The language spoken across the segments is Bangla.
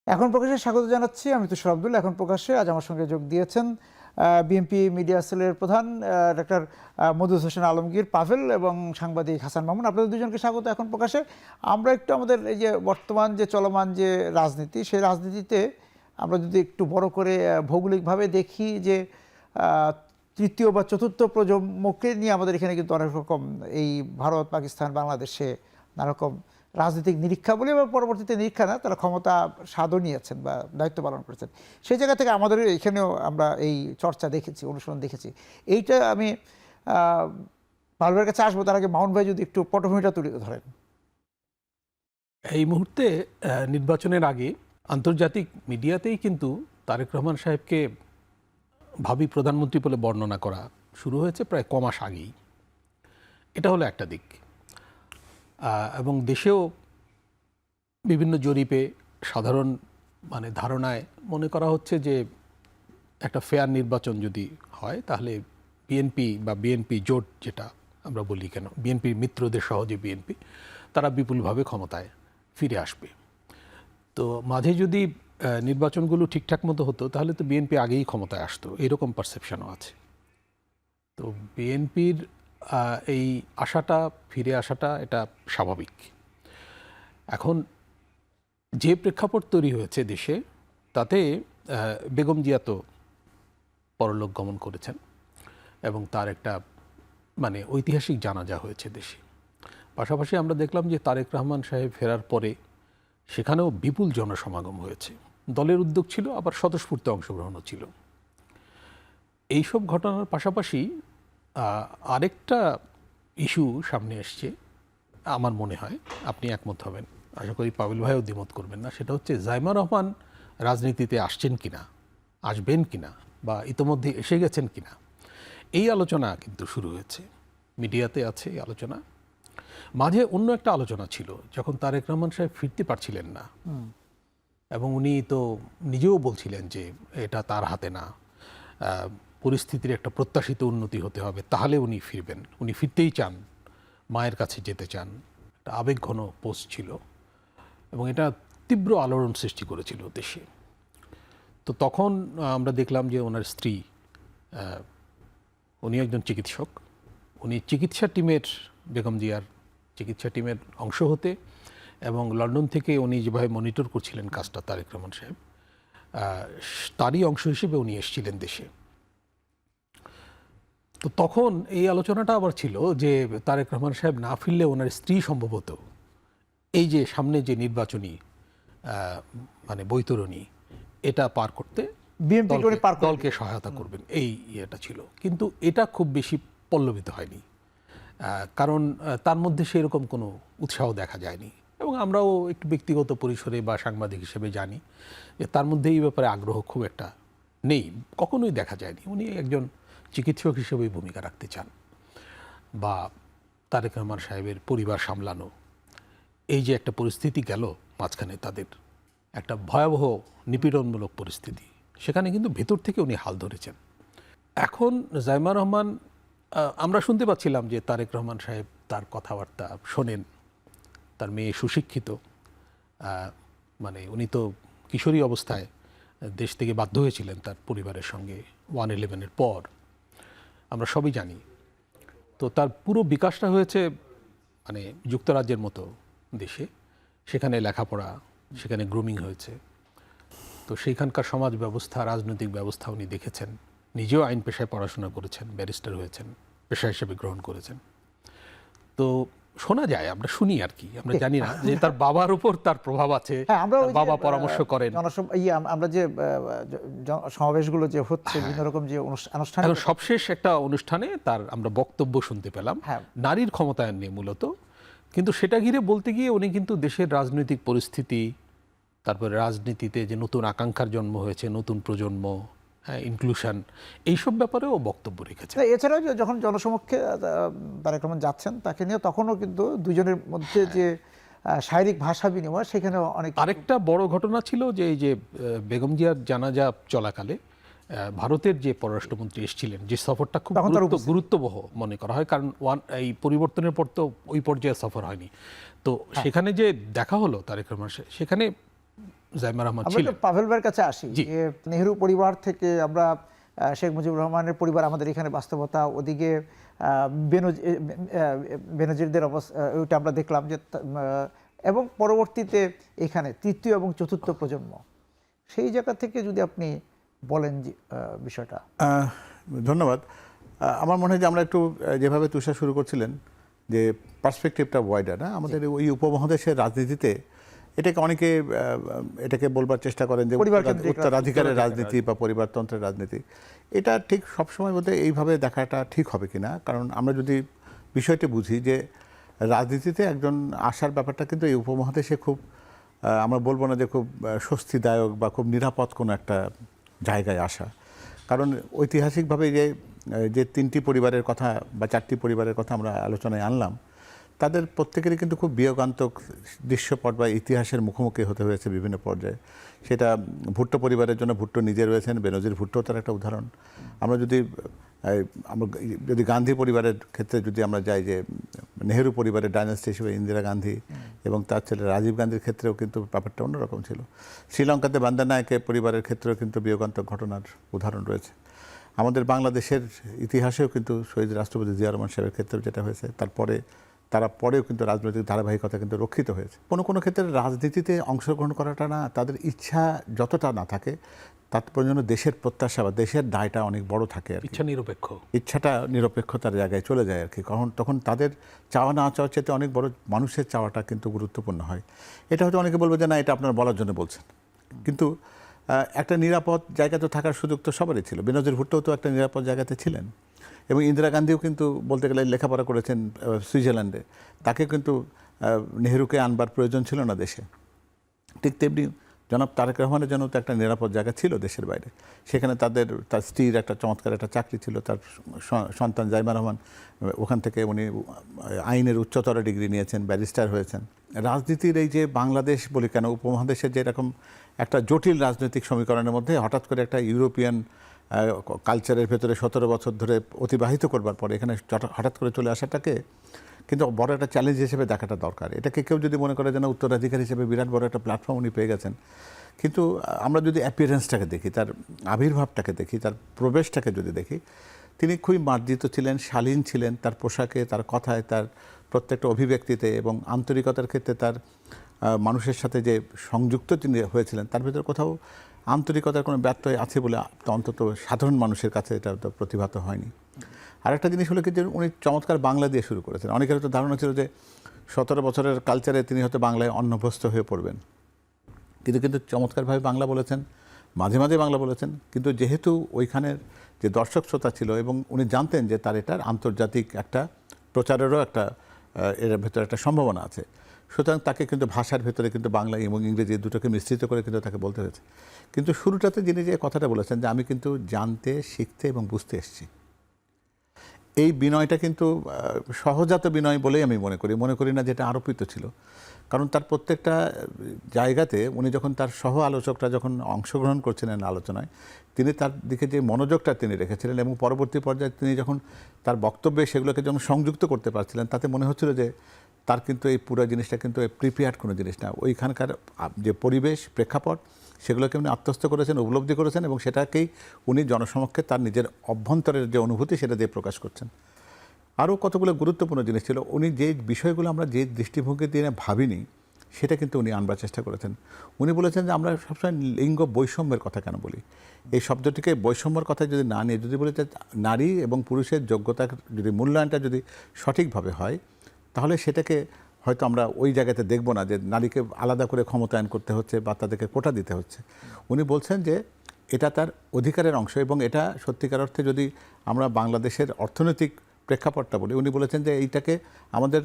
এখন প্রকাশে স্বাগত জানাচ্ছি। আমি তুষার আব্দুল। এখন প্রকাশে আজ আমার সঙ্গে যোগ দিয়েছেন বিএনপি মিডিয়া সেলের প্রধান ডক্টর মওদুদ হোসেন আলমগীর পাভেল এবং সাংবাদিক হাসান মামুন। আপনাদের দুজনকে স্বাগত এখন প্রকাশে। আমরা একটু আমাদের এই যে বর্তমান যে চলমান যে রাজনীতি, সেই রাজনীতিতে আমরা যদি একটু বড় করে ভৌগোলিকভাবে দেখি যে তৃতীয় বা চতুর্থ প্রজন্মকে নিয়ে আমাদের এখানে কিন্তু অনেক রকম এই ভারত, পাকিস্তান, বাংলাদেশে নানা রকম রাজনৈতিক নিরীক্ষা বলে বা পরবর্তীতে নিরীক্ষা না, তারা ক্ষমতা স্বাদও নিয়েছেন বা দায়িত্ব পালন করেছেন। সেই জায়গা থেকে আমাদের এখানেও আমরা এই চর্চা দেখেছি, অনুসরণ দেখেছি। এইটা আমি পালবের কাছে আসবো, তার আগে মাউন্ট ভাই যদি একটু পটভূমিটা তুলে ধরেন। এই মুহূর্তে নির্বাচনের আগে আন্তর্জাতিক মিডিয়াতেই কিন্তু তারেক রহমান সাহেবকে ভাবী প্রধানমন্ত্রী বলে বর্ণনা করা শুরু হয়েছে প্রায় কমাস আগেই। এটা হলো একটা দিক। এবং দেশেও বিভিন্ন জরিপে সাধারণ ধারণায় মনে করা হচ্ছে যে একটা ফেয়ার নির্বাচন যদি হয় তাহলে বিএনপি বা বিএনপি জোট, যেটা আমরা বলি কেন, বিএনপির মিত্রদের সহজে বিএনপি, তারা বিপুলভাবে ক্ষমতায় ফিরে আসবে। তো মাঝে যদি নির্বাচনগুলো ঠিকঠাক মতো হতো তাহলে তো বিএনপি আগেই ক্ষমতায় আসতো, এরকম পারসেপশনও আছে। তো বিএনপির এই আশাটা, ফিরে আসাটা, এটা স্বাভাবিক। এখন যে প্রেক্ষাপট তৈরি হয়েছে দেশে, তাতে বেগম জিয়া তো পরলোক গমন করেছেন এবং তার একটা ঐতিহাসিক জানাজা হয়েছে দেশে। পাশাপাশি আমরা দেখলাম যে তারেক রহমান সাহেব ফেরার পরে সেখানেও বিপুল জনসমাগম হয়েছে। দলের উদ্যোগ ছিল, আবার স্বতঃস্ফূর্ত অংশগ্রহণও ছিল। এইসব ঘটনার পাশাপাশি আরেকটা ইস্যু সামনে এসছে, আমার মনে হয় আপনি একমত হবেন, আশা করি পাভেল ভাইও দ্বিমত করবেন না। সেটা হচ্ছে জাইমা রহমান রাজনীতিতে আসছেন কিনা, আসবেন কিনা, বা ইতোমধ্যে এসে গেছেন কিনা, এই আলোচনা কিন্তু শুরু হয়েছে। মিডিয়াতে আছে এই আলোচনা। মাঝে অন্য একটা আলোচনা ছিল, যখন তারেক রহমান সাহেব ফিরতে পারছিলেন না এবং উনি তো নিজেও বলছিলেন যে এটা তার হাতে না, পরিস্থিতির একটা প্রত্যাশিত উন্নতি হতে হবে, তাহলে উনি ফিরবেন, উনি ফিরতেই চান, মায়ের কাছে যেতে চান। একটা আবেগঘন পোস্ট ছিল এবং এটা তীব্র আলোড়ন সৃষ্টি করেছিল দেশে। তো তখন আমরা দেখলাম যে ওনার স্ত্রী, উনি একজন চিকিৎসক, উনি চিকিৎসা টিমের, বেগম জিয়ার চিকিৎসা টিমের অংশ হতে, এবং লন্ডন থেকে উনি যেভাবে মনিটর করছিলেন কাজটা তারেক রহমান সাহেব, তারই অংশ হিসেবে উনি এসেছিলেন দেশে। তো তখন এই আলোচনাটা আবার ছিল যে তারেক রহমান সাহেব না ফিরলে ওনার স্ত্রী সম্ভবত এই যে সামনে যে নির্বাচনী বৈতরণী, এটা পার করতে দলকে সহায়তা করবেন, এই ইয়েটা ছিল। কিন্তু এটা খুব বেশি পল্লবিত হয়নি, কারণ তার মধ্যে সেরকম কোনো উৎসাহ দেখা যায়নি। এবং আমরাও একটু ব্যক্তিগত পরিসরে বা সাংবাদিক হিসেবে জানি যে তার মধ্যে এই ব্যাপারে আগ্রহ খুব একটা নেই, কখনোই দেখা যায়নি। উনি একজন চিকিৎসক হিসেবেই ভূমিকা রাখতে চান, বা তারেক রহমান সাহেবের পরিবার সামলানো, এই যে একটা পরিস্থিতি গেল মাঝখানে, তাদের একটা ভয়াবহ নিপীড়নমূলক পরিস্থিতি, সেখানে কিন্তু ভেতর থেকে উনি হাল ধরেছেন। এখন জাইমা রহমান, আমরা শুনতে পাচ্ছিলাম যে তারেক রহমান সাহেব তার কথাবার্তা শোনেন, তার মেয়ে সুশিক্ষিত, উনি তো কিশোরী অবস্থায় দেশ থেকে বাধ্য হয়েছিলেন তার পরিবারের সঙ্গে 1/11-এর পর, আমরা সবই জানি। তো তার পুরো বিকাশটা হয়েছে যুক্তরাজ্যের মতো দেশে, সেখানে লেখাপড়া, সেখানে গ্রুমিং হয়েছে। তো সেইখানকার সমাজ ব্যবস্থা, রাজনৈতিক ব্যবস্থা উনি দেখেছেন, নিজেও আইন পেশায় পড়াশোনা করেছেন, ব্যারিস্টার হয়েছেন, পেশা হিসেবে গ্রহণ করেছেন। তো শোনা যায়, আমরা শুনি আর কি, আমরা জানি না যে তার বাবার উপর তার প্রভাব আছে, বাবা পরামর্শ করেন। আমরা যে সমাবেশগুলো যে হচ্ছে, বিভিন্ন রকম যে অনুষ্ঠান, সবশেষ একটা অনুষ্ঠানে তার আমরা বক্তব্য শুনতে পেলাম নারীর ক্ষমতায়ন নিয়ে মূলত। কিন্তু সেটা ঘিরে বলতে গিয়ে উনি কিন্তু দেশের রাজনৈতিক পরিস্থিতি, তারপরে রাজনীতিতে যে নতুন আকাঙ্ক্ষার জন্ম হয়েছে, নতুন প্রজন্ম, ইনক্লুশন, এইসব ব্যাপারেও বক্তব্য রেখেছে। এছাড়াও যখন জনসমক্ষে তারেক রহমান যাচ্ছেন, তাকে নিয়ে তখনও কিন্তু দুজনের মধ্যে যে শারীরিক ভাষা বিনিময়, সেখানেও অনেক। আরেকটা বড় ঘটনা ছিল যে এই যে বেগম জিয়ার জানাজা চলাকালে ভারতের যে পররাষ্ট্রমন্ত্রী এসেছিলেন, যে সফরটা খুব গুরুত্ববহ মনে করা হয়, কারণ এই পরিবর্তনের পর তো ওই পর্যায়ে সফর হয়নি। তো সেখানে যে দেখা হলো তারেক রহমান, সেখানে জাইমা রহমান আমরা ছিলেন। একটু পাভেল ভাইয়ের কাছে আসি জি। যে নেহেরু পরিবার থেকে আমরা শেখ মুজিবুর রহমানের পরিবার আমাদের এখানে বাস্তবতা, ওদিকে বেনজিরদের অবস্থা ওইটা আমরা দেখলাম যে এবং পরবর্তীতে এখানে তৃতীয় এবং চতুর্থ প্রজন্ম, সেই জায়গা থেকে যদি আপনি বলেন যে বিষয়টা। ধন্যবাদ। আমার মনে হয় যে আমরা একটু যেভাবে তুষার শুরু করছিলেন যে পার্সপেক্টিভটা ওয়াইডার, না আমাদের ওই উপমহাদেশের রাজনীতিতে এটাকে অনেকে এটাকে বলবার চেষ্টা করেন যে উত্তরাধিকারের রাজনীতি বা পরিবারতন্ত্রের রাজনীতি। এটা ঠিক সবসময় বলতে এইভাবে দেখাটা ঠিক হবে কিনা, কারণ আমরা যদি বিষয়টি বুঝি যে রাজনীতিতে একজন আসার ব্যাপারটা কিন্তু এই উপমহাদেশে খুব আমরা বলবো না যে খুব স্বস্তিদায়ক বা খুব নিরাপদ কোনো একটা জায়গায় আসা। কারণ ঐতিহাসিকভাবে যে তিনটি পরিবারের কথা বা চারটি পরিবারের কথা আমরা আলোচনায় আনলাম, তাদের প্রত্যেকেরই কিন্তু খুব বিয়োগান্তক দৃশ্যপট বা ইতিহাসের মুখোমুখি হতে হয়েছে বিভিন্ন পর্যায়ে। সেটা ভুট্টো পরিবারের জন্য ভুট্টো নিজে রয়েছেন, বেনজির ভুট্টো তার একটা উদাহরণ। আমরা যদি গান্ধী পরিবারের ক্ষেত্রে যদি আমরা যাই, যে নেহেরু পরিবারের ডাইনাস্টি হিসেবে ইন্দিরা গান্ধী এবং তার ছেলে রাজীব গান্ধীর ক্ষেত্রেও কিন্তু ব্যাপারটা অন্যরকম ছিল। শ্রীলঙ্কাতে বান্দানায়কের পরিবারের ক্ষেত্রেও কিন্তু বিয়োগান্তক ঘটনার উদাহরণ রয়েছে। আমাদের বাংলাদেশের ইতিহাসেও কিন্তু শহীদ রাষ্ট্রপতি জিয়া রহমান সাহেবের ক্ষেত্রেও যেটা হয়েছে, তারা পরেও কিন্তু রাজনৈতিক ধারাবাহিকতা কিন্তু রক্ষিত হয়েছে। কোনো কোনো ক্ষেত্রে রাজনীতিতে অংশগ্রহণ করাটা না, তাদের ইচ্ছা যতটা না থাকে, তারপর জন্য দেশের প্রত্যাশা বা দেশের দায়টা অনেক বড় থাকে আর কি। ইচ্ছাটা নিরপেক্ষতার জায়গায় চলে যায় আর কি। তখন তাদের চাওয়া না চাওয়ার চাইতে অনেক বড় মানুষের চাওয়াটা কিন্তু গুরুত্বপূর্ণ হয়। এটা হয়তো অনেকে বলবে যে না, এটা আপনারা বলার জন্য বলছেন, কিন্তু একটা নিরাপদ জায়গা তো থাকার সুযোগ তো সবারই ছিল। বেনজির ভুট্টো তো একটা নিরাপদ জায়গাতে ছিলেন, এবং ইন্দিরা গান্ধীও কিন্তু বলতে গেলে লেখাপড়া করেছেন সুইজারল্যান্ডে। তাকে কিন্তু নেহেরুকে আনবার প্রয়োজন ছিল না দেশে। ঠিক তেমনি জনাব তারেক রহমানের জন্য তো একটা নিরাপদ জায়গা ছিল দেশের বাইরে। সেখানে তার স্ত্রীর একটা চমৎকার একটা চাকরি ছিল, তার সন্তান জাইমা রহমান ওখান থেকে উনি আইনের উচ্চতর ডিগ্রি নিয়েছেন, ব্যারিস্টার হয়েছেন। রাজনীতির এই যে বাংলাদেশ বলি কেন, উপমহাদেশের যে এরকম একটা জটিল রাজনৈতিক সমীকরণের মধ্যে হঠাৎ করে একটা ইউরোপিয়ান কালচারের ভেতরে 17 বছর ধরে অতিবাহিত করবার পরে এখানে হঠাৎ করে চলে আসাটাকে কিন্তু বড় একটা চ্যালেঞ্জ হিসেবে দেখাটা দরকার। এটাকে কেউ যদি মনে করে যেন উত্তরাধিকার হিসেবে বিরাট বড় একটা প্ল্যাটফর্ম উনি পেয়ে গেছেন, কিন্তু আমরা যদি অ্যাপিয়ারেন্সটাকে দেখি, তার আবির্ভাবটাকে দেখি, তার প্রবেশটাকে যদি দেখি, তিনি খুবই মার্জিত ছিলেন, শালীন ছিলেন। তার পোশাকে, তার কথায়, তার প্রত্যেকটা অভিব্যক্তিতে এবং আন্তরিকতার ক্ষেত্রে তার মানুষের সাথে যে সংযুক্ত তিনি হয়েছিলেন, তার ভিতরে কোথাও আন্তরিকতার কোনো ব্যত্যয় আছে বলে অন্তত সাধারণ মানুষের কাছে এটা তো প্রতিভাত হয়নি। আরেকটা জিনিস হলো কি, যে উনি চমৎকার বাংলা দিয়ে শুরু করেছেন। অনেকের হয়তো ধারণা ছিল যে 17 বছরের কালচারে তিনি হয়তো বাংলায় অন্যভ্যস্ত হয়ে পড়বেন, কিন্তু চমৎকারভাবে বাংলা বলেছেন, মাঝে মাঝে বাংলা বলেছেন। কিন্তু যেহেতু ওইখানের যে দর্শক শ্রোতা ছিল এবং উনি জানতেন যে তার এটার আন্তর্জাতিক একটা প্রচারেরও একটা এর ভেতরে একটা সম্ভাবনা আছে, সুতরাং তাকে কিন্তু ভাষার ভেতরে কিন্তু বাংলা এবং ইংরেজি দুটোকে মিশ্রিত করে কিন্তু তাকে বলতে হয়েছে। কিন্তু শুরুটাতে যিনি যে কথাটা বলেছেন যে আমি কিন্তু জানতে, শিখতে এবং বুঝতে এসেছি, এই বিনয়টা কিন্তু সহজাত বিনয় বলেই আমি মনে করি না যেটা আরোপিত ছিল। কারণ তার প্রত্যেকটা জায়গাতে উনি যখন তার সহ আলোচকরা যখন অংশগ্রহণ করছিলেন আলোচনায়, তিনি তার দিকে যে মনোযোগটা তিনি রেখেছিলেন এবং পরবর্তী পর্যায়ে তিনি যখন তার বক্তব্যে সেগুলোকে যখন সংযুক্ত করতে পারছিলেন, তাতে মনে হচ্ছিল যে তার কিন্তু এই পুরো জিনিসটা কিন্তু প্রিপেয়ার্ড কোনো জিনিস না। ওইখানকার যে পরিবেশ, প্রেক্ষাপট, সেগুলোকে উনি আত্মস্থ করেছেন, উপলব্ধি করেছেন এবং সেটাকেই উনি জনসমক্ষে তার নিজের অভ্যন্তরের যে অনুভূতি সেটা দিয়ে প্রকাশ করছেন। আরও কতগুলো গুরুত্বপূর্ণ জিনিস ছিল। উনি যে বিষয়গুলো আমরা যে দৃষ্টিভঙ্গি দিয়ে ভাবিনি, সেটা কিন্তু উনি আনবার চেষ্টা করেছেন। উনি বলেছেন যে আমরা সবসময় লিঙ্গ বৈষম্যের কথা কেন বলি, এই শব্দটিকে বৈষম্যের কথা যদি না নিয়ে যদি বলি যে নারী এবং পুরুষের যোগ্যতার যদি মূল্যায়নটা যদি সঠিকভাবে হয়, তাহলে সেটাকে হয়তো আমরা ওই জায়গাতে দেখব না যে নারীকে আলাদা করে ক্ষমতায়ন করতে হচ্ছে বা তাদেরকে কোটা দিতে হচ্ছে। উনি বলছেন যে এটা তার অধিকারের অংশ এবং এটা সত্যিকার অর্থে যদি আমরা বাংলাদেশের অর্থনৈতিক প্রেক্ষাপটটা বলি, উনি বলেছেন যে এইটাকে আমাদের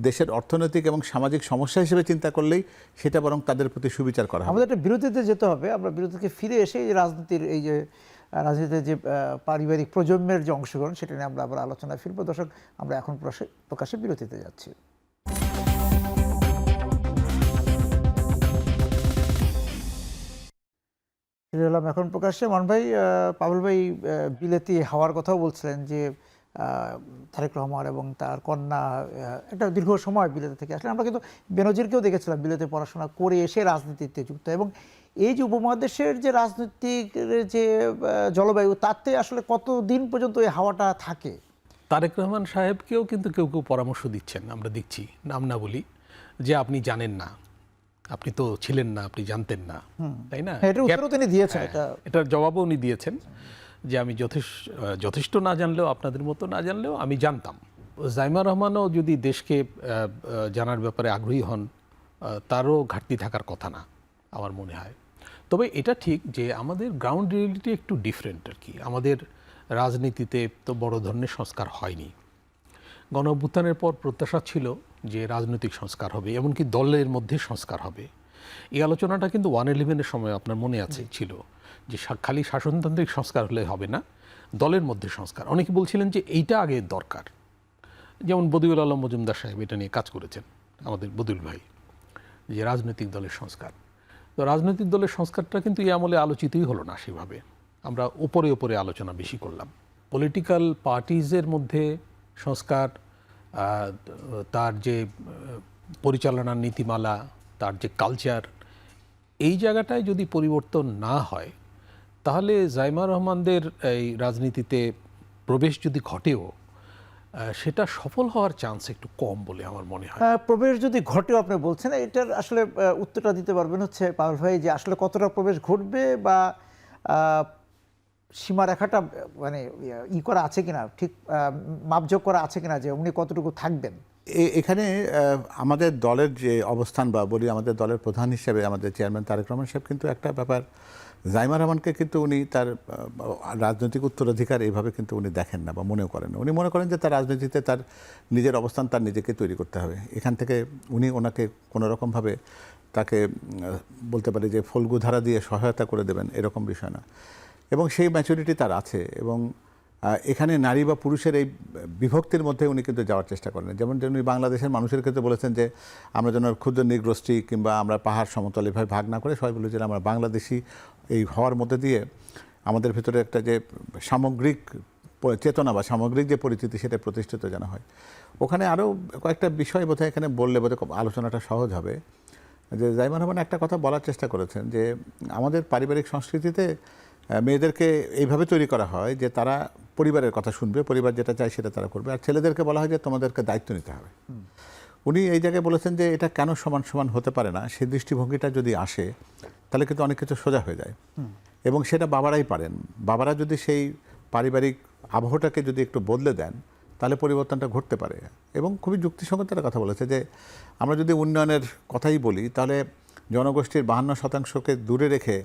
দেশের অর্থনৈতিক এবং সামাজিক সমস্যা হিসেবে চিন্তা করলেই সেটা বরং তাদের প্রতি সুবিচার করা হবে। আমাদের একটা বিরতিতে যেতে হবে। আমরা বিরতি থেকে ফিরে এসে এই রাজনীতির রাজনীতিতে যে পারিবারিক প্রজন্মের যে অংশগ্রহণ, সেটা নিয়ে আমরা আবার আলোচনায় ফিরবো। দর্শক, আমরা এখন প্রকাশ্যে বিরতিতে যাচ্ছি। ফিরে এলাম এখন প্রকাশ্যে। মান ভাই, পাভেল ভাই বিলেতি হওয়ার কথাও বলছিলেন যে তারেক রহমান এবং তার কন্যা একটা দীর্ঘ সময় বিলেত থেকে আসলে। আমরা কিন্তু বেনজিরকেও দেখেছিলাম বিলেতে পড়াশোনা করে এসে রাজনীতিতে যুক্ত, এবং এই যে উপমহাদেশের যে রাজনৈতিক যে জলবায়ু, তাতে আসলে কতদিন পর্যন্ত এই হাওয়াটা থাকে? তারেক রহমান সাহেবকেও কিন্তু কেউ কেউ পরামর্শ দিচ্ছেন, আমরা দেখছি, নাম না বলি, যে আপনি জানেন না, আপনি তো ছিলেন না, আপনি জানতেন না, তাই না? এটার উত্তরও তিনি দিয়েছেন, এটার জবাবও উনি দিয়েছেন যে আমি যথেষ্ট না জানলেও, আপনাদের মতো না জানলেও আমি জানতাম। জাইমা রহমানও যদি দেশকে জানার ব্যাপারে আগ্রহী হন, তারও ঘাটতি থাকার কথা না আমার মনে হয়। তবে এটা ঠিক যে আমাদের গ্রাউন্ড রিয়েলিটি একটু ডিফারেন্ট আর কি। আমাদের রাজনীতিতে তো বড় ধরনের সংস্কার হয়নি। গণ অভ্যুত্থানের পর প্রত্যাশা ছিল যে রাজনৈতিক সংস্কার হবে, এমনকি দলের মধ্যে সংস্কার হবে। এই আলোচনাটা কিন্তু 111-এর সময় আপনার মনে আছে ছিল, যে খালি শাসনতান্ত্রিক সংস্কার হলে হবে না, দলের মধ্যে সংস্কার। অনেকে বলছিলেন যে এইটা আগে দরকার, যেমন বদিউল আলম মজুমদার সাহেব এটা নিয়ে কাজ করেছেন, আমাদের বদিউল ভাই, যে রাজনৈতিক দলের সংস্কার। তো রাজনৈতিক দলের সংস্কারটা কিন্তু এই আমলে আলোচিতই হলো না সেভাবে, আমরা উপরে উপরে আলোচনা বেশি করলাম। পলিটিক্যাল পার্টিজের মধ্যে সংস্কার, তার যে পরিচালনার নীতিমালা, তার যে কালচার, এই জায়গাটায় যদি পরিবর্তন না হয়, তাহলে জাইমা রহমানদের এই রাজনীতিতে প্রবেশ যদি ঘটেও, সেটা সফল হওয়ার চান্স একটু কম বলে আমার মনে হয়। প্রবেশ যদি ঘটেও, আপনি বলছেন, এটার আসলে উত্তরটা দিতে পারবেন হচ্ছে পাওয়াল ভাই, যে আসলে কতটা প্রবেশ ঘটবে বা সীমারেখাটা মানে করা আছে কিনা, ঠিক মাপযোগ করা আছে কিনা, যে উনি কতটুকু থাকবেন। এখানে আমাদের দলের যে অবস্থান, বা বলি আমাদের দলের প্রধান হিসেবে আমাদের চেয়ারম্যান তারেক রহমান সাহেব কিন্তু একটা ব্যাপার, জাইমা রহমানকে কিন্তু উনি তার রাজনৈতিক উত্তরাধিকার এইভাবে কিন্তু উনি দেখেন না বা মনেও করেন না। উনি মনে করেন যে তার রাজনীতিতে তার নিজের অবস্থান তার নিজেকে তৈরি করতে হবে। এখান থেকে উনি ওনাকে কোনো রকমভাবে তাকে বলতে পারি যে ফল্গু ধারা দিয়ে সহায়তা করে দেবেন, এরকম বিষয় না। এবং সেই ম্যাচুরিটি তার আছে, এবং এখানে নারী বা পুরুষের এই বিভক্তির মধ্যে উনি কিন্তু যাওয়ার চেষ্টা করেন। যেমন উনি বাংলাদেশের মানুষের ক্ষেত্রে বলেছেন যে আমরা যেন ক্ষুদ্র নৃগোষ্ঠী কিংবা আমরা পাহাড় সমতল এভাবে ভাগ না করে সবাই বলে যে আমরা বাংলাদেশি এই হওয়ার মধ্যে দিয়ে আমাদের ভিতরে একটা যে সামগ্রিক চেতনা বা সামগ্রিক যে পরিচিতি, সেটা প্রতিষ্ঠিত যেন হয়। ওখানে আরও কয়েকটা বিষয় বোধহয় এখানে বললে বোধহয় আলোচনাটা সহজ হবে। যে জাইমা রহমান একটা কথা বলার চেষ্টা করেছেন যে আমাদের পারিবারিক সংস্কৃতিতে মেয়েদেরকে এইভাবে তৈরি করা হয় যে তারা পরিবারের কথা শুনবে, পরিবার যেটা চায় সেটা তারা করবে, আর ছেলেদেরকে বলা হয় যে তোমাদেরকে দায়িত্ব নিতে হবে। উনি এই জায়গায় বলেছেন যে এটা কেন সমান সমান হতে পারে না, সেই দৃষ্টিভঙ্গিটা যদি আসে তাহলে কিন্তু অনেক কিছু সোজা হয়ে যায়, এবং সেটা বাবারাই পারেন। বাবারা যদি সেই পারিবারিক আবহটাকে যদি একটু বদলে দেন, তাহলে পরিবর্তনটা ঘটতে পারে। এবং খুবই যুক্তিসঙ্গত একটা কথা বলেছে যে আমরা যদি উন্নয়নের কথাই বলি, তাহলে জনগোষ্ঠীর 52%কে দূরে রেখে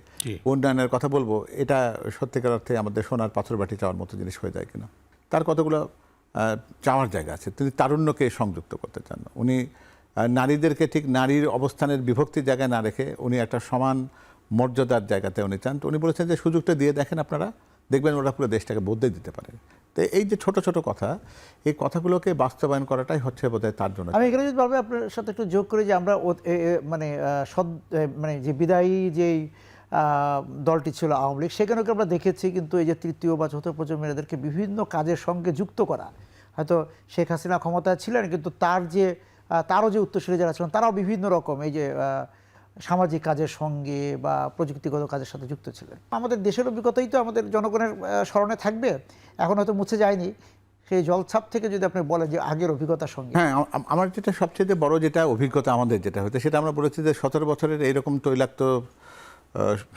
উন্নয়নের কথা বলবো, এটা সত্যিকার অর্থে আমাদের সোনার পাথরবাটি চাওয়ার মতো জিনিস হয়ে যায় কিনা। তার কতগুলো চাওয়ার জায়গা আছে। তিনি তারুণ্যকে সংযুক্ত করতে চান। উনি নারীদেরকে ঠিক নারীর অবস্থানের বিভক্তির জায়গায় না রেখে উনি একটা সমান মর্যাদার জায়গাতে উনি চান। তো উনি বলেছেন যে সুযোগটা দিয়ে দেখেন, আপনারা দেখবেন ওরা পুরো দেশটাকে বদলে দিতে পারে। তো এই যে ছোট ছোট কথা, এই কথাগুলোকে বাস্তবায়ন করাটাই হচ্ছে বোধহয় তার জন্য। আমি এখানে যদি বলবো আপনার সাথে একটু যোগ করি যে আমরা মানে মানে যে বিদায়ী যেই দলটি ছিল আওয়ামী লীগ, সেখানেও আমরা দেখেছি কিন্তু এই যে তৃতীয় বা চতুর্থ প্রজন্মের এদেরকে বিভিন্ন কাজের সঙ্গে যুক্ত করা। হয়তো শেখ হাসিনা ক্ষমতায় ছিলেন, কিন্তু তারও যে উত্তরসূরি যারা ছিলেন তারাও বিভিন্ন রকম এই যে সামাজিক কাজের সঙ্গে বা প্রযুক্তিগত কাজের সাথে যুক্ত ছিলেন। আমাদের দেশের অভিজ্ঞতাই তো আমাদের জনগণের স্মরণে থাকবে, এখন হয়তো মুছে যায়নি। সেই জলছাপ থেকে যদি আপনি বলেন যে আগের অভিজ্ঞতার সঙ্গে। হ্যাঁ, আমার যেটা সবচেয়ে বড় যেটা অভিজ্ঞতা আমাদের যেটা হতে, সেটা আমরা বলেছি যে 17 বছরের এইরকম তৈলাক্ত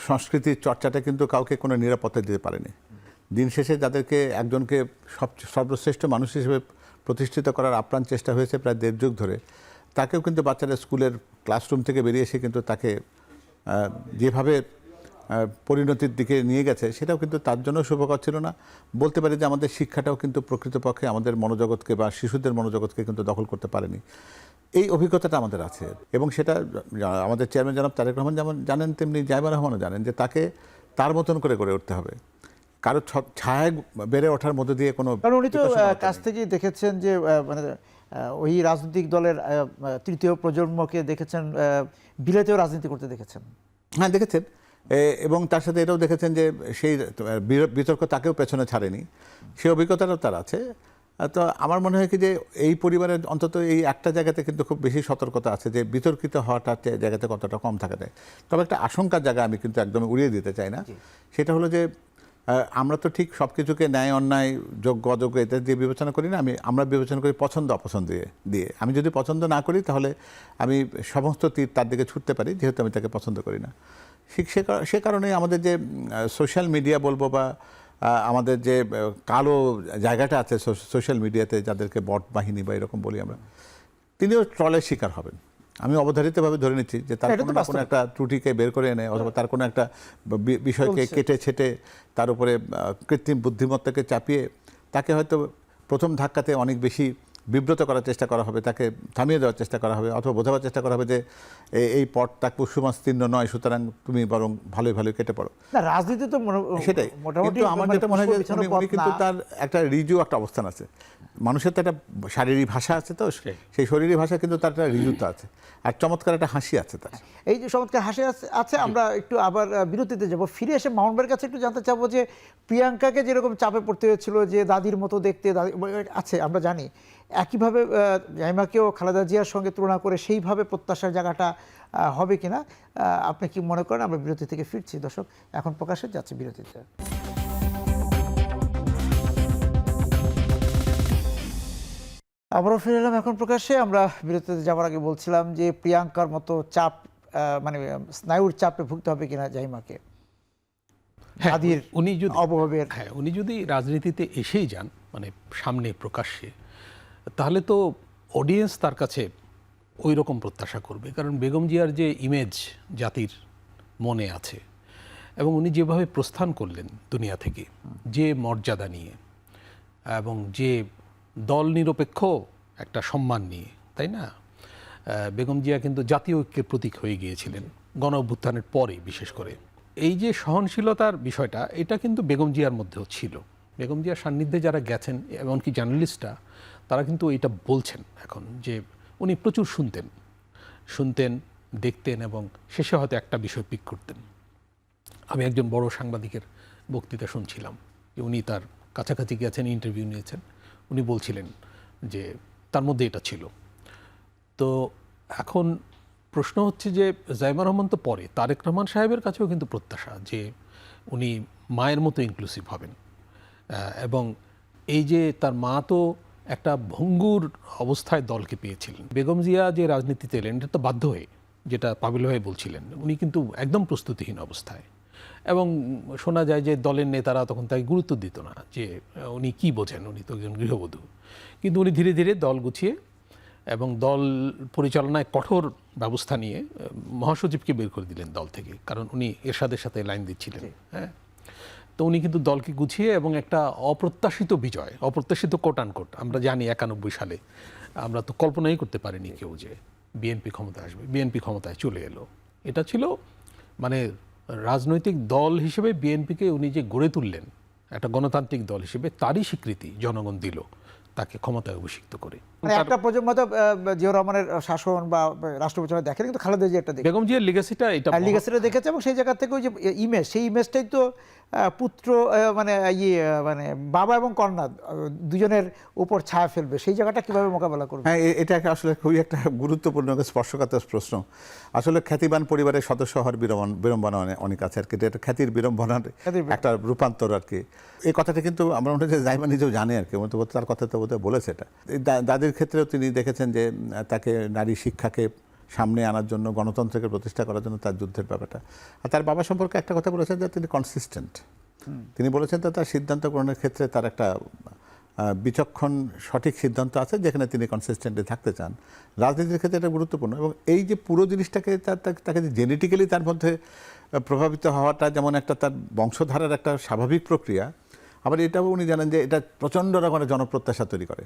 সংস্কৃতির চর্চাটা কিন্তু কাউকে কোনো নিরাপত্তা দিতে পারেনি। দিন শেষে যাদেরকে একজনকে সর্বশ্রেষ্ঠ মানুষ হিসেবে প্রতিষ্ঠিত করার আপ্রাণ চেষ্টা হয়েছে প্রায় 1.5 যুগ ধরে, তাকেও কিন্তু বাচ্চারা স্কুলের ক্লাসরুম থেকে বেরিয়ে এসে কিন্তু তাকে যেভাবে পরিণতির দিকে নিয়ে গেছে, সেটাও কিন্তু তার জন্য শুভকর ছিল না। বলতে পারি যে আমাদের শিক্ষাটাও কিন্তু প্রকৃতপক্ষে আমাদের মনোজগৎকে বা শিশুদের মনোজগৎকে কিন্তু দখল করতে পারেনি। এই অভিজ্ঞতাটা আমাদের আছে, এবং সেটা আমাদের চেয়ারম্যান জনাব তারেক রহমান যেমন জানেন, তেমনি জাইমা রহমানও জানেন যে তাকে তার মতন করে গড়ে উঠতে হবে। কারো ছায়ায় বেড়ে ওঠার মধ্যে দিয়ে কোনো, কারণ উনি তো কাছ থেকেই দেখেছেন যে মানে ওই রাজনৈতিক দলের তৃতীয় প্রজন্মকে দেখেছেন বিলেতেও রাজনীতি করতে দেখেছেন। হ্যাঁ, দেখেছেন। এবং তার সাথে এটাও দেখেছেন যে সেই বিতর্ক তাকেও পেছনে ছাড়েনি, সেই অভিজ্ঞতাটাও তার আছে। তো আমার মনে হয় কি যে এই পরিবারের অন্তত এই একটা জায়গাতে কিন্তু খুব বেশি সতর্কতা আছে যে বিতর্কিত হওয়াটা জায়গাতে কতটা কম থাকা যায়। তবে একটা আশঙ্কার জায়গা আমি কিন্তু একদম উড়িয়ে দিতে চাই না, সেটা হলো যে আমরা তো ঠিক সব কিছুকে ন্যায় অন্যায় যোগ্য অযোগ্য এটা দিয়ে বিবেচনা করি না, আমরা বিবেচনা করি পছন্দ অপছন্দ দিয়ে। আমি যদি পছন্দ না করি তাহলে আমি সমস্ত তীর তার দিকে ছুটতে পারি, যেহেতু আমি তাকে পছন্দ করি না। ঠিক সে কারণে আমাদের যে সোশ্যাল মিডিয়া বলবো বা আমাদের যে কালো জায়গাটা আছে সোশ্যাল মিডিয়াতে, যাদেরকে বট বাহিনী বা এরকম বলি আমরা, তিনিও ট্রলের শিকার হবেন। আমি অবধারিতভাবে ধরে নিচ্ছি যে তার কোনো একটা ত্রুটিকে বের করে এনে অথবা তার কোনো একটা বিষয়কে কেটে ছেটে তার উপরে কৃত্রিম বুদ্ধিমত্তাকে চাপিয়ে তাকে হয়তো প্রথম ধাক্কাতে অনেক বেশি বিব্রত করার চেষ্টা করা হবে, তাকে থামিয়ে দেওয়ার চেষ্টা করা হবে, অথবা বোঝাবার চেষ্টা করা হবে যে এই পথ তার সুমাস্তীর্ণ নয়, সুতরাং তুমি বরং ভালোই ভালোই কেটে পড়ো। রাজনীতি তো সেটাই, কিন্তু আমার যেটা মনে হয় উনি কিন্তু তার একটা রিজু একটা অবস্থান আছে। মানুষের তো একটা শারীরিক ভাষা আছে, তো সেই শরীরী ভাষা কিন্তু তার একটা রিজুতা আছে, আর চমৎকার একটা হাসি আছে তার। এই যে চমৎকার হাসি আছে। আমরা একটু আবার বিরতিতে যাব, ফিরে এসে মামুন ভাইয়ের কাছে একটু জানতে চাবো যে প্রিয়াঙ্কাকে যেরকম চাপে পড়তে হয়েছিল যে দাদির মতো দেখতে আছে, আমরা জানি একইভাবে জাইমাকেও খালেদা জিয়ার সঙ্গে তুলনা করে সেইভাবে প্রত্যাশার জায়গাটা হবে কিনা আপনি কি মনে করেন? আমরা বিরতি থেকে ফিরছি দর্শক, এখন প্রকাশে যাচ্ছে বিরতিতে। আবারও ফিরে এলাম এখন প্রকাশ্যে। আমরা বিরতিতে যাওয়ার আগে বলছিলাম যে প্রিয়াঙ্কার মতো চাপ, মানে স্নায়ুর চাপে ভুগতে হবে কিনা জাইমাকে, উনি যদি রাজনীতিতে এসেই যান, মানে সামনে প্রকাশ্যে, তাহলে তো অডিয়েন্স তার কাছে ওই রকম প্রত্যাশা করবে। কারণ বেগম জিয়ার যে ইমেজ জাতির মনে আছে, এবং উনি যেভাবে প্রস্থান করলেন দুনিয়া থেকে, যে মর্যাদা নিয়ে এবং যে দল নিরপেক্ষ একটা সম্মান নিয়ে, তাই না? বেগম জিয়া কিন্তু জাতীয় ঐক্যের প্রতীক হয়ে গিয়েছিলেন গণ অভ্যুত্থানের পরে। বিশেষ করে এই যে সহনশীলতার বিষয়টা, এটা কিন্তু বেগম জিয়ার মধ্যেও ছিল। বেগম জিয়ার সান্নিধ্যে যারা গেছেন, এমনকি জার্নালিস্টরা, তারা কিন্তু এটা বলছেন এখন যে উনি প্রচুর শুনতেন, দেখতেন, এবং শেষে হয়তো একটা বিষয় পিক করতেন। আমি একজন বড় সাংবাদিকের বক্তৃতা শুনছিলাম যে উনি তার কাছাকাছি গেছেন, ইন্টারভিউ নিয়েছেন, উনি বলছিলেন যে তার মধ্যে এটা ছিল। তো এখন প্রশ্ন হচ্ছে যে জাইমা রহমান তো পরে, তারেক রহমান সাহেবের কাছেও কিন্তু প্রত্যাশা যে উনি মায়ের মতো ইনক্লুসিভ হবেন, এবং এই যে তার মা তো একটা ভঙ্গুর অবস্থায় দলকে পেয়েছিলেন। বেগম জিয়া যে রাজনীতিতে এলেন এটা তো বাধ্য হয়ে, যেটা পাবিল ভাই বলছিলেন, উনি কিন্তু একদম প্রস্তুতিহীন অবস্থায়, এবং শোনা যায় যে দলের নেতারা তখন তাকে গুরুত্ব দিত না, যে উনি কি বোঝেন, উনি তো একজন গৃহবধূ। কিন্তু উনি ধীরে ধীরে দল গুছিয়ে এবং দল পরিচালনায় কঠোর ব্যবস্থা নিয়ে মহাসচিবকে বের করে দিলেন দল থেকে, কারণ উনি এরশাদের সাথে লাইন দিচ্ছিলেন। হ্যাঁ, তো উনি কিন্তু দলকে গুছিয়ে এবং একটা অপ্রত্যাশিত বিজয়, অপ্রত্যাশিত কোট আনকোট, আমরা জানি 91 সালে আমরা তো কল্পনাই করতে পারিনি কেউ যে বিএনপি ক্ষমতায় আসবে, বিএনপি ক্ষমতায় চলে এলো। এটা ছিল মানে রাজনৈতিক দল হিসেবে বিএনপিকে উনি যে গড়ে তুললেন একটা গণতান্ত্রিক দল হিসেবে, তারই স্বীকৃতি জনগণ দিল তাকে ক্ষমতায় অভিষিক্ত করে। একটা প্রজন্ম তো জিয়াউর রহমানের শাসন বা রাষ্ট্র পরিচালনা দেখেন, কিন্তু খালেদা জিয়া একটা বেগম জিয়ার লিগ্যাসিটা দেখেছে, এবং সেই জায়গা থেকে ওই যে ইমেজ, সেই ইমেজটাই তো পুত্র মানে মানে বাবা এবং কন্যা দুজনের উপর ছায়া ফেলবে, সেই জায়গাটা কিভাবে মোকাবেলা করবে? হ্যাঁ, এটা আসলে খুবই একটা গুরুত্বপূর্ণ স্পর্শকাতর প্রশ্ন। আসলে খ্যাতিবান পরিবারের সদস্য হওয়ার বিড়ম্বনা অনেক আছে আর কি, এটা খ্যাতির বিড়ম্বনার একটা রূপান্তর আর কি। এই কথাটা কিন্তু আমরা মনে হয় যে জাইমা নিজেও জানে আর কি, তার কথা তো বোধহয় বলেছে এটা। দাদির ক্ষেত্রেও তিনি দেখেছেন যে তাকে নারী শিক্ষাকে সামনে আনার জন্য, গণতন্ত্রকে প্রতিষ্ঠা করার জন্য তার যুদ্ধের ব্যাপারটা। আর তার বাবা সম্পর্কে একটা কথা বলেছেন যে তিনি কনসিস্টেন্ট। তিনি বলেছেন তার সিদ্ধান্ত গ্রহণের ক্ষেত্রে তার একটা বিচক্ষণ সঠিক সিদ্ধান্ত আছে, যেখানে তিনি কনসিস্টেন্টলি থাকতে চান। রাজনীতির ক্ষেত্রে এটা গুরুত্বপূর্ণ, এবং এই যে পুরো জিনিসটাকে তাকে জেনেটিক্যালি তার মধ্যে প্রভাবিত হওয়াটা যেমন একটা তার বংশধারার একটা স্বাভাবিক প্রক্রিয়া, আবার এটাও উনি জানেন যে এটা প্রচণ্ড রকমের জনপ্রত্যাশা তৈরি করে।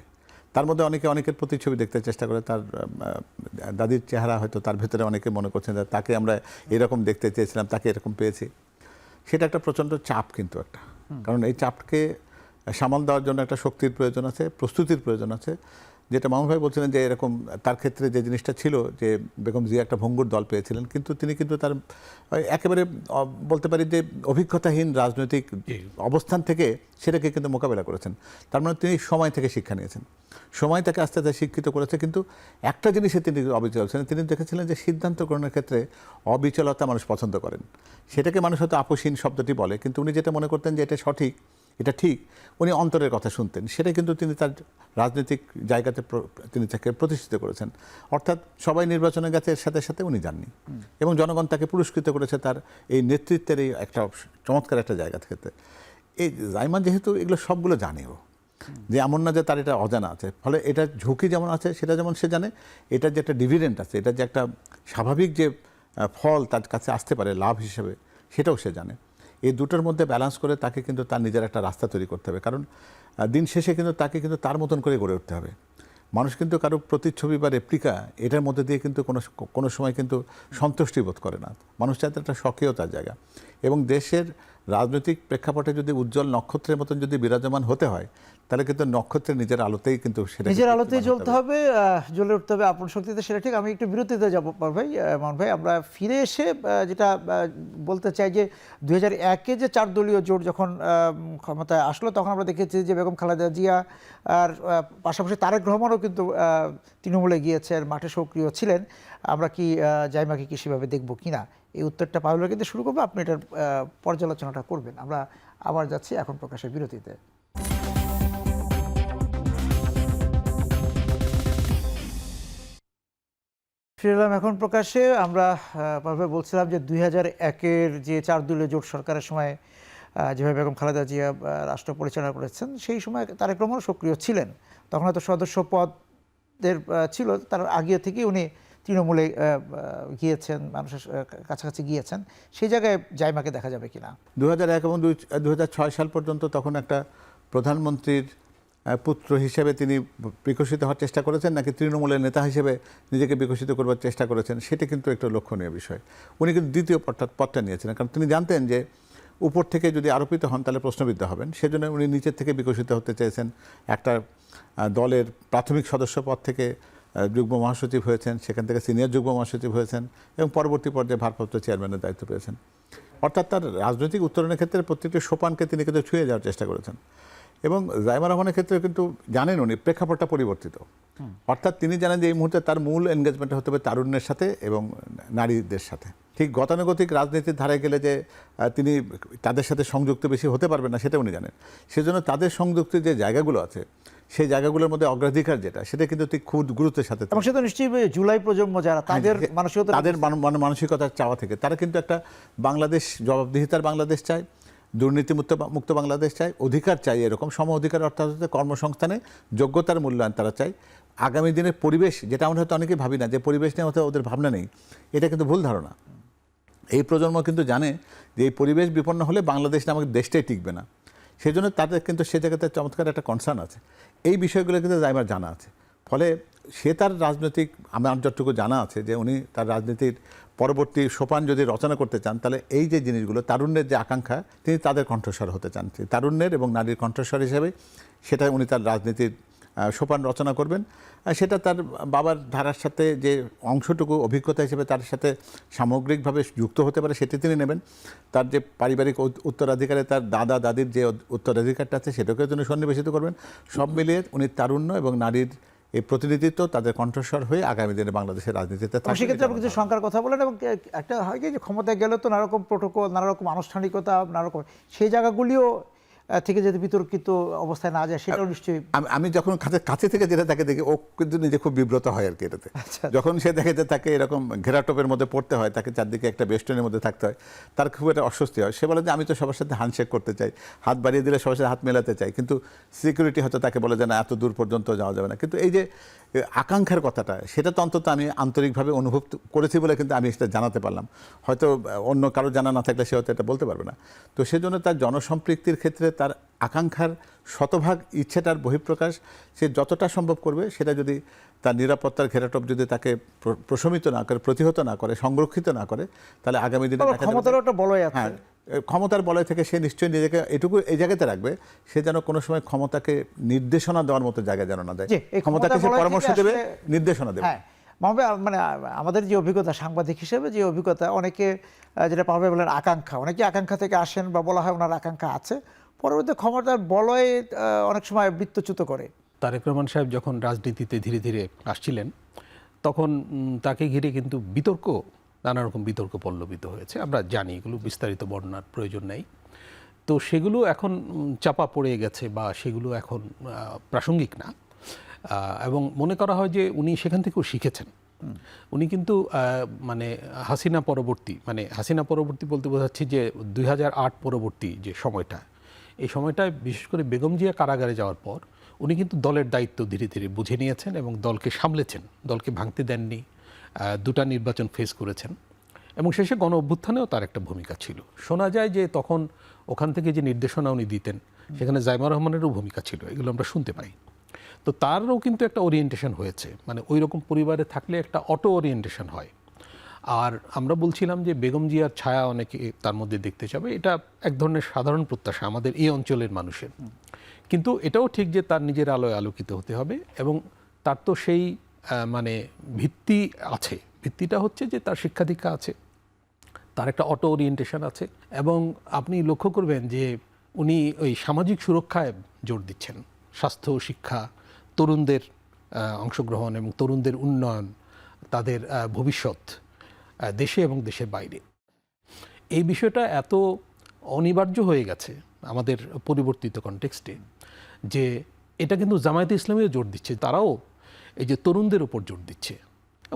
তার মধ্যে অনেকের প্রতিচ্ছবি দেখতে চেষ্টা করে, তার দাদির চেহারা হয়তো তার ভেতরে অনেকে মনে করছেন যে তাকে আমরা এরকম দেখতে চেয়েছিলাম, তাকে এরকম পেয়েছি। সেটা একটা প্রচণ্ড চাপ কিন্তু একটা, কারণ এই চাপকে সামাল দেওয়ার জন্য একটা শক্তির প্রয়োজন আছে, প্রস্তুতির প্রয়োজন আছে, যেটা মামুন ভাই বলছিলেন যে এরকম তার ক্ষেত্রে যে জিনিসটা ছিল যে বেগম জিয়া একটা ভঙ্গুর দল পেয়েছিলেন, কিন্তু তিনি কিন্তু তার একেবারে বলতে পারি যে অভিজ্ঞতাহীন রাজনৈতিক অবস্থান থেকে সেটাকে কিন্তু মোকাবেলা করেছেন। তার মানে তিনি সময় থেকে শিক্ষা নিয়েছেন, সময় তাকে আস্তে আস্তে শিক্ষিত করেছে। কিন্তু একটা জিনিসে তিনি অবিচল ছিলেন, তিনি দেখেছিলেন যে সিদ্ধান্ত গ্রহণের ক্ষেত্রে অবিচলতা মানুষ পছন্দ করেন। সেটাকে মানুষ হয়তো আপোষহীন শব্দটি বলে, কিন্তু উনি যেটা মনে করতেন যে এটা সঠিক, এটা ঠিক, উনি অন্তরের কথা শুনতেন। সেটা কিন্তু তিনি তার রাজনৈতিক জায়গাতে তিনি তাকে প্রতিষ্ঠিত করেছেন। অর্থাৎ সবাই নির্বাচনে গেছে, এর সাথে সাথে উনি যাননি, এবং জনগণ তাকে পুরস্কৃত করেছে তার এই নেতৃত্বের এই একটা চমৎকার একটা জায়গা থেকে। এই জাইমা যেহেতু এগুলো সবগুলো জানেও, যে এমন না যে তার এটা অজানা আছে, ফলে এটা ঝুঁকি যেমন আছে সেটা যেমন সে জানে, এটার যে একটা ডিভিডেন্ট আছে, এটা যে একটা স্বাভাবিক যে ফল তার কাছে আসতে পারে লাভ হিসেবে, সেটাও সে জানে। এই দুটোর মধ্যে ব্যালেন্স করে তাকে কিন্তু তার নিজের একটা রাস্তা তৈরি করতে হবে, কারণ দিন শেষে কিন্তু তাকে কিন্তু তার মতন করে গড়ে উঠতে হবে। মানুষ কিন্তু কারো প্রতিচ্ছবি বা রেপ্লিকা এটার মধ্যে দিয়ে কিন্তু কোনো সময় কিন্তু সন্তুষ্টি বোধ করে না। মানুষ চাইতে একটা স্বকীয়তার জায়গা, এবং দেশের রাজনৈতিক প্রেক্ষাপটে যদি উজ্জ্বল নক্ষত্রের মতন যদি বিরাজমান হতে হয়, তাহলে কিন্তু নক্ষত্রের নিজের আলোতেই কিন্তু সেটা নিজের আলোতেই জ্বলতে হবে, জ্বলে উঠতে হবে আপন শক্তিতে, সেটা ঠিক। আমি একটু বিরতিতে যাবো ভাই, মামুন ভাই। আমরা ফিরে এসে যেটা বলতে চাই যে 2001-এ যে 4 দলীয় জোট যখন ক্ষমতায় আসলো, তখন আমরা দেখেছি যে বেগম খালেদা জিয়া আর পাশাপাশি তারেক রহমানও কিন্তু তৃণমূলে গিয়েছেন, মাঠে সক্রিয় ছিলেন। আমরা কি জাইমাকে কি সেভাবে দেখবো কিনা, এই উত্তরটা পাওয়ার কিন্তু শুরু করবো, আপনি এটার পর্যালোচনাটা করবেন। আমরা আবার যাচ্ছি এখন প্রকাশের বিরতিতে। ফিরলাম এখন প্রকাশে। আমরা বলছিলাম যে 2001-এর যে 4 দলীয় জোট সরকারের সময় যেভাবে বেগম খালেদা জিয়া রাষ্ট্র পরিচালনা করেছেন, সেই সময় তারেক রহমান সক্রিয় ছিলেন। তখন হয়তো সদস্য পদের ছিল, তার আগে থেকেই উনি তৃণমূলে গিয়েছেন, মানুষের কাছাকাছি গিয়েছেন। সেই জায়গায় জাইমাকে দেখা যাবে কিনা? 2001 এবং 2006 সাল পর্যন্ত তখন একটা প্রধানমন্ত্রীর পুত্র হিসেবে তিনি বিকশিত হওয়ার চেষ্টা করেছেন, নাকি তৃণমূলের নেতা হিসেবে নিজেকে বিকশিত করবার চেষ্টা করেছেন, সেটা কিন্তু একটা লক্ষণীয় বিষয়। উনি কিন্তু দ্বিতীয় পথটা নিয়েছিলেন, কারণ তিনি জানতেন যে উপর থেকে যদি আরোপিত হন তাহলে প্রশ্নবিদ্ধ হবেন। সেজন্য উনি নিচের থেকে বিকশিত হতে চেয়েছেন। একটা দলের প্রাথমিক সদস্য পদ থেকে যুগ্ম মহাসচিব হয়েছেন, সেখান থেকে সিনিয়র যুগ্ম মহাসচিব হয়েছেন, এবং পরবর্তী পর্যায়ে ভারপ্রাপ্ত চেয়ারম্যানের দায়িত্ব পেয়েছেন। অর্থাৎ তার রাজনৈতিক উত্তরণের ক্ষেত্রে প্রত্যেকটি সোপানকে তিনি কিন্তু ছুঁয়ে যাওয়ার চেষ্টা করেছেন। এবং জাইমা রহমানের ক্ষেত্রে কিন্তু জানেন উনি প্রেক্ষাপটটা পরিবর্তিত। অর্থাৎ তিনি জানেন যে এই মুহূর্তে তার মূল এনগেজমেন্ট হতে হবে তারুণ্যের সাথে এবং নারীদের সাথে। ঠিক গতানুগতিক রাজনীতির ধারায় গেলে যে তিনি তাদের সাথে সংযুক্ত বেশি হতে পারবেন না, সেটা উনি জানেন। সেজন্য তাদের সংযুক্তির যে জায়গাগুলো আছে, সেই জায়গাগুলোর মধ্যে অগ্রাধিকার যেটা, সেটা কিন্তু ঠিক খুব গুরুত্বের সাথে। এবং সেটা নিশ্চয়ই জুলাই প্রজন্ম যারা, তাদের মানসিকতার চাওয়া থেকে তারা কিন্তু একটা বাংলাদেশ, জবাবদিহিতার বাংলাদেশ চায়, দুর্নীতিমুক্ত বাংলাদেশ চায়, অধিকার চাই, এরকম সম অধিকার, অর্থাৎ কর্মসংস্থানে যোগ্যতার মূল্যায়ন তারা চায়। আগামী দিনের পরিবেশ, যেটা আমরা হয়তো অনেকেই ভাবি না, যে পরিবেশ নিয়ে হয়তো ওদের ভাবনা নেই, এটা কিন্তু ভুল ধারণা। এই প্রজন্ম কিন্তু জানে যে এই পরিবেশ বিপন্ন হলে বাংলাদেশ নামক দেশটাই টিকবে না। সেই জন্য তাদের কিন্তু সে জায়গাতে চমৎকার একটা কনসার্ন আছে। এই বিষয়গুলো কিন্তু জাইমার জানা আছে। ফলে সে তার রাজনৈতিক, আমার যতটুকু জানা আছে যে উনি তার রাজনীতির পরবর্তী সোপান যদি রচনা করতে চান, তাহলে এই যে জিনিসগুলো, তারুণ্যের যে আকাঙ্ক্ষা, তিনি তাদের কণ্ঠস্বর হতে চান। তারুণ্যের এবং নারীর কণ্ঠস্বর হিসেবে সেটা উনি তার রাজনীতির সোপান রচনা করবেন। সেটা তার বাবার ধারার সাথে যে অংশটুকু অভিজ্ঞতা হিসেবে তার সাথে সামগ্রিকভাবে যুক্ত হতে পারে, সেটি তিনি নেবেন। তার যে পারিবারিক উত্তরাধিকারে তার দাদা দাদির যে উত্তরাধিকারটা আছে, সেটাকেও তিনি সন্নিবেশিত করবেন। সব মিলিয়ে উনি তারুণ্য এবং নারীর এই প্রতিনিধিত্ব, তাদের কণ্ঠস্বর হয়ে আগামী দিনে বাংলাদেশের রাজনীতিতে থাকবে। সেক্ষেত্রে আপনি কিছু শঙ্কার কথা বলেন, এবং একটা হয় কি যে ক্ষমতায় গেলে তো নানা রকম প্রোটোকল, নানা রকম আনুষ্ঠানিকতা, নানা রকম সেই জায়গাগুলিও থেকে যদি বিতর্কিত অবস্থায় না যায়, সেটাও নিশ্চয়ই। আমি যখন কাছে থেকে যেটা তাকে দেখি, ও কিন্তু নিজে খুব বিব্রত হয় আর কি এটাতে। যখন সে দেখে যে তাকে এরকম ঘেরাটোপের মধ্যে পড়তে হয়, তাকে চারদিকে একটা বেষ্টনের মধ্যে থাকতে হয়, তার খুব একটা অস্বস্তি হয়। সে বলে যে আমি তো সবার সাথে হ্যান্ডশেক করতে চাই, হাত বাড়িয়ে দিলে সবার সাথে হাত মেলাতে চাই, কিন্তু সিকিউরিটি হয়তো তাকে বলে যে না, এত দূর পর্যন্ত যাওয়া যাবে না। কিন্তু এই যে আকাঙ্ক্ষার কথাটা, সেটা তো অন্তত আমি আন্তরিকভাবে অনুভব করেছি বলে কিন্তু আমি সেটা জানাতে পারলাম। হয়তো অন্য কারো জানা না থাকলে সে হয়তো এটা বলতে পারবে না। তো সেজন্য তার জনসম্পৃক্তির ক্ষেত্রে তার আকাঙ্ক্ষার শতভাগ ইচ্ছেটার বহিঃপ্রকাশ সে যতটা সম্ভব করবে, সেটা যদি তার নিরাপত্তার ঘেরাটোপ যদি তাকে প্রশমিত না করে, প্রতিহত না করে, সংরক্ষিত না করে, তাহলে আগামী দিনে দেখা যাবে ক্ষমতারও একটা বলয় আছে। হ্যাঁ, ক্ষমতার বলয় থেকে সে নিশ্চয়ই নিজেকে এটুকু এই জায়গাতে রাখবে, সে যেন কোনো সময় ক্ষমতাকে নির্দেশনা দেওয়ার মতো জায়গা যেন না দেয়। জি, এই ক্ষমতাকে সে ক্ষমতার বলয় পরামর্শ থেকে দেবে, আসলে- নির্দেশনা দেবে। হ্যাঁ, মানে আমাদের যে অভিজ্ঞতা সাংবাদিক হিসেবে, যে অভিজ্ঞতা, অনেকে যেটা পাবে বলেন আকাঙ্ক্ষা, অনেকে আকাঙ্ক্ষা থেকে আসেন বা বলা হয় ওনার আকাঙ্ক্ষা আছে, পরবর্তী ক্ষমতার বলয়ে অনেক সময় বৃত্তচ্যুত করে। তারেক রহমান সাহেব যখন রাজনীতিতে ধীরে ধীরে আসছিলেন, তখন তাকে ঘিরে কিন্তু বিতর্ক, নানা রকম বিতর্ক পল্লবিত হয়েছে। আমরা জানি, এগুলো বিস্তারিত বর্ণনার প্রয়োজন নেই। তো সেগুলো এখন চাপা পড়ে গেছে বা সেগুলো এখন প্রাসঙ্গিক না। এবং মনে করা হয় যে উনি সেখান থেকেও শিখেছেন। উনি কিন্তু মানে হাসিনা পরবর্তী বলতে বোঝাচ্ছি যে 2008 পরবর্তী যে সময়টা, এই সময়টায় বিশেষ করে বেগম জিয়া কারাগারে যাওয়ার পর উনি কিন্তু দলের দায়িত্ব ধীরে ধীরে বুঝে নিয়েছেন এবং দলকে সামলেছেন, দলকে ভাঙতে দেননি, দুটা নির্বাচন ফেস করেছেন এবং শেষে গণ অভ্যুত্থানেও তার একটা ভূমিকা ছিল। শোনা যায় যে তখন ওখান থেকে যে নির্দেশনা উনি দিতেন, সেখানে জাইমা রহমানেরও ভূমিকা ছিল, এগুলো আমরা শুনতে পাই। তো তারও কিন্তু একটা ওরিয়েন্টেশন হয়েছে, মানে ওই রকম পরিবারে থাকলে একটা অটো ওরিয়েন্টেশন হয়। আর আমরা বলছিলাম যে বেগম জিয়ার ছায়া অনেকে তার মধ্যে দেখতে চাবে, এটা এক ধরনের সাধারণ প্রত্যাশা আমাদের এই অঞ্চলের মানুষের। কিন্তু এটাও ঠিক যে তার নিজের আলোয় আলোকিত হতে হবে এবং তার তো সেই মানে ভিত্তি আছে। ভিত্তিটা হচ্ছে যে তার শিক্ষা দীক্ষা আছে, তার একটা অটো ওরিয়েন্টেশন আছে এবং আপনি লক্ষ্য করবেন যে উনি ওই সামাজিক সুরক্ষায় জোর দিচ্ছেন, স্বাস্থ্য, শিক্ষা, তরুণদের অংশগ্রহণ এবং তরুণদের উন্নয়ন, তাদের ভবিষ্যৎ দেশে এবং দেশের বাইরে। এই বিষয়টা এত অনিবার্য হয়ে গেছে আমাদের পরিবর্তিত কনটেক্সটে যে এটা কিন্তু জামায়াতে ইসলামীও জোর দিচ্ছে, তারাও এই যে তরুণদের উপর জোর দিচ্ছে।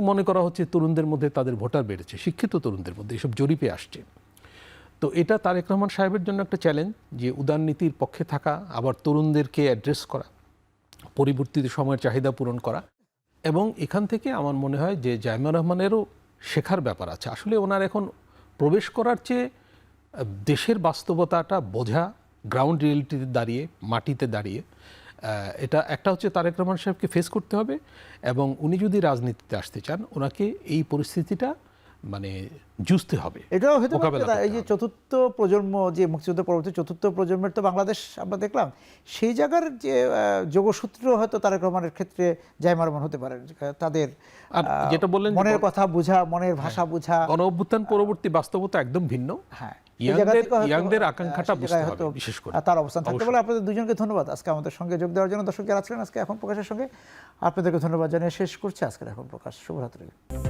মনে করা হচ্ছে তরুণদের মধ্যে তাদের ভোটার বেড়েছে, শিক্ষিত তরুণদের মধ্যে, এসব জরিপে আসছে। তো এটা তারেক রহমান সাহেবের জন্য একটা চ্যালেঞ্জ, যে উদারনীতির পক্ষে থাকা, আবার তরুণদেরকে অ্যাড্রেস করা, পরিবর্তিত সময়ের চাহিদা পূরণ করা। এবং এখান থেকে আমার মনে হয় যে জাইমা রহমানেরও শেখার ব্যাপার আছে। আসলে ওনার এখন প্রবেশ করার চেয়ে দেশের বাস্তবতাটা বোঝা, গ্রাউন্ড রিয়েলিটিতে দাঁড়িয়ে, মাটিতে দাঁড়িয়ে, এটা একটা হচ্ছে তারেক রহমান সাহেবকে ফেস করতে হবে এবং উনি যদি রাজনীতিতে আসতে চান, ওনাকে এই পরিস্থিতিটা মানে যুঝতে হবে। এটাও হতে পারে মোকাবেলা যে এই করতে যে হবে। চতুর্থ প্রজন্ম, যে মুক্তিযুদ্ধ পরবর্তী চতুর্থ প্রজন্মের তো বাংলাদেশ আমরা দেখলাম, সেই জায়গার যে যোগসূত্র হয়তো তারেক রহমানের ক্ষেত্রে জাইমা রহমান হতে পারে, তাদের আর যেটা বললেন যে মনের কথা বোঝা, মনের ভাষা বোঝা। গণ অভ্যুত্থান পরবর্তী বাস্তবতা একদম ভিন্ন। হ্যাঁ, ইয়াংদের আকাঙ্ক্ষাটা বুঝতে হবে বিশেষ করে। তার অবস্থান থাকতে বলে আপনাদের দুজনকে ধন্যবাদ আজকে আমাদের সঙ্গে যোগ দেওয়ার জন্য। দর্শক যারা আছেন আজকে এখন প্রকাশের সঙ্গে, আপনাদেরকে ধন্যবাদ জানিয়ে শেষ করছি আজকের এখন প্রকাশ। শুভরাত্রি।